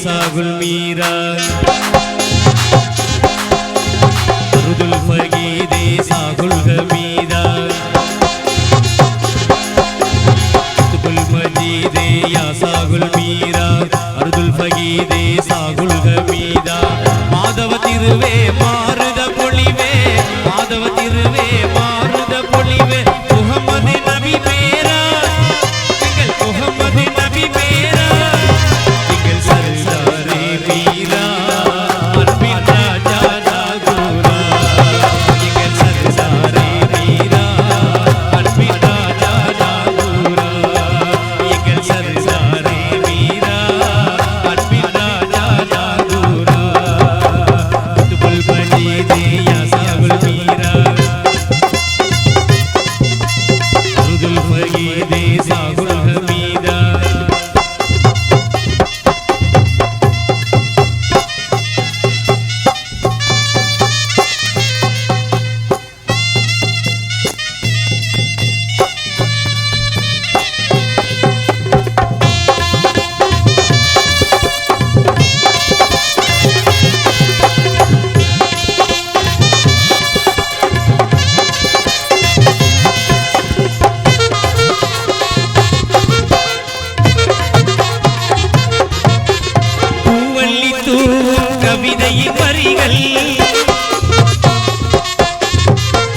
सागुल मीरा अरुदुल फगीदे सागुल हमीदा कुतुबुल मजीदे या सागुल मीरा अरुदुल फगीदे सागुल हमीदा माधव तिरुवे मारुद பொழிவே माधव तिरुवे मारुद பொழிவே मुहम्मद नबी मेरा एंगल मुहम्मद नबी मेरा एंगल सरदारे मीरा अनबिन राजा नागूरा एंगल सरदारे मीरा अनबिन राजा नागूरा एंगल सरदारे मीरा अनबिन राजा नागूरा कुतुबुल मजीदे या सागुल मीरा अरुदुल फगीदे सागुल हमीदा பூவல்லி தூவும் கவிதையின் வரிகள்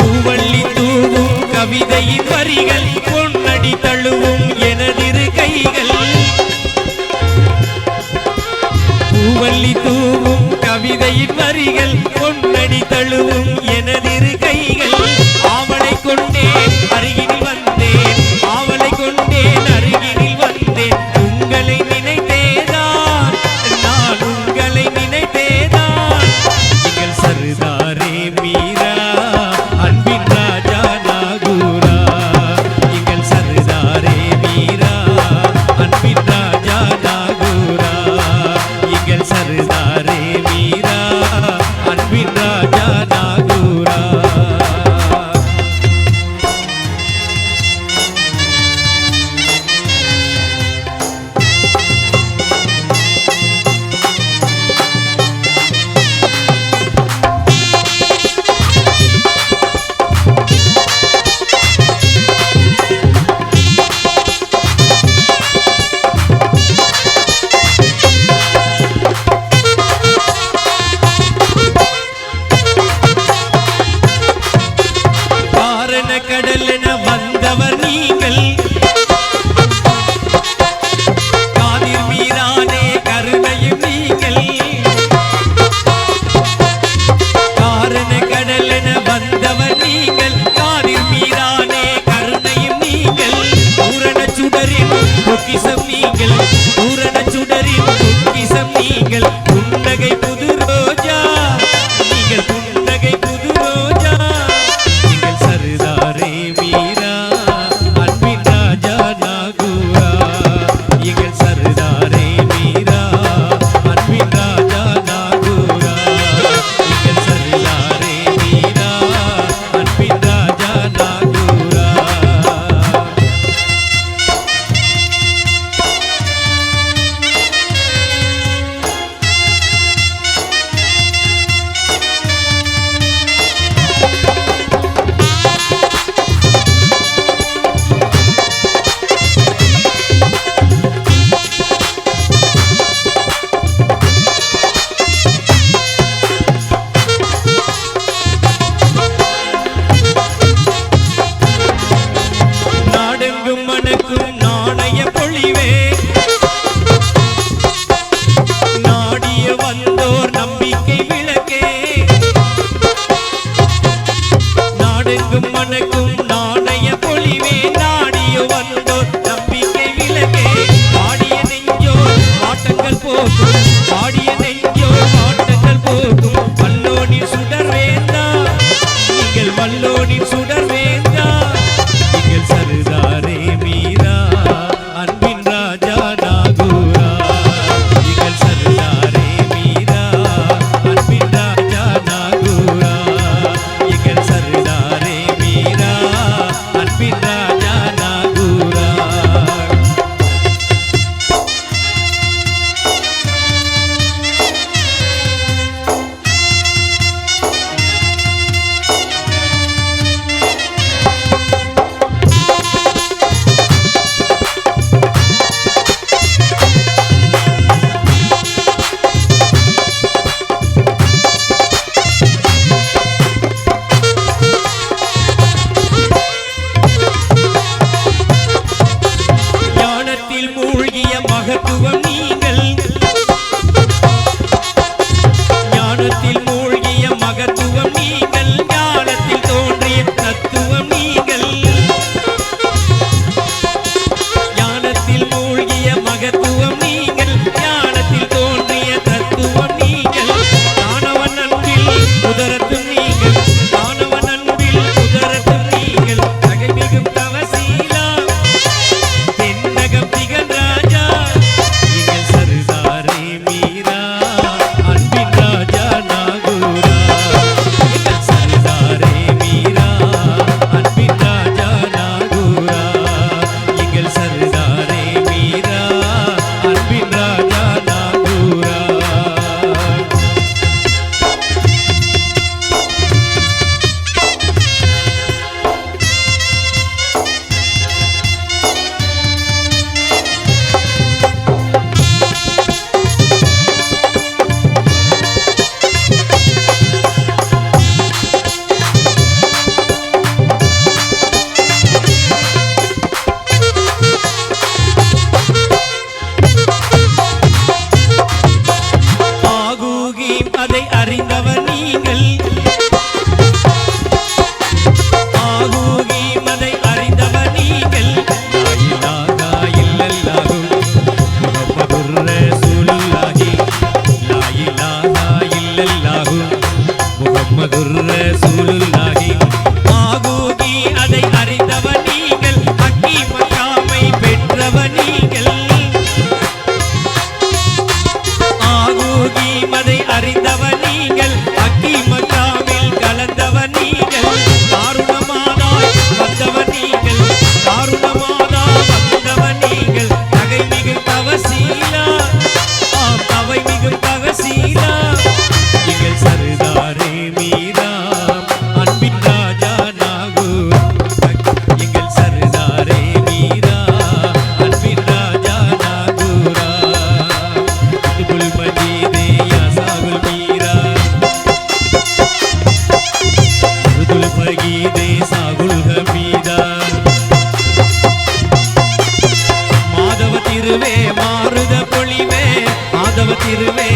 பூவல்லி தூவும் கவிதையின் வரிகள் பொன்னடி தழுவும் எனதிரு கைகள் பூவல்லி தூவும் கவிதையின் வரிகள் பொன்னடி தழுவும் எனதிரு கைகள் ஆவலை கொண்டேன் அருகினில் வந்தேன் ஆவலை கொண்டேன் அருகினில் வந்தேன் உங்களை நினைத்தேதான் நான் உங்களை நினைத்தேதான் எங்கள் சர்தாரே மீரா அன்பின் ராஜா நாகூரா எங்கள் சர்தாரே மீரா அன்பின் ராஜா நாகூரா எங்கள் சர்தாரே மீரா அன்பின் ராஜா நாகூரா அப்துல் ஹமீதா மாதவ திருவே மாறுத பொழிவே மாதவ திருவே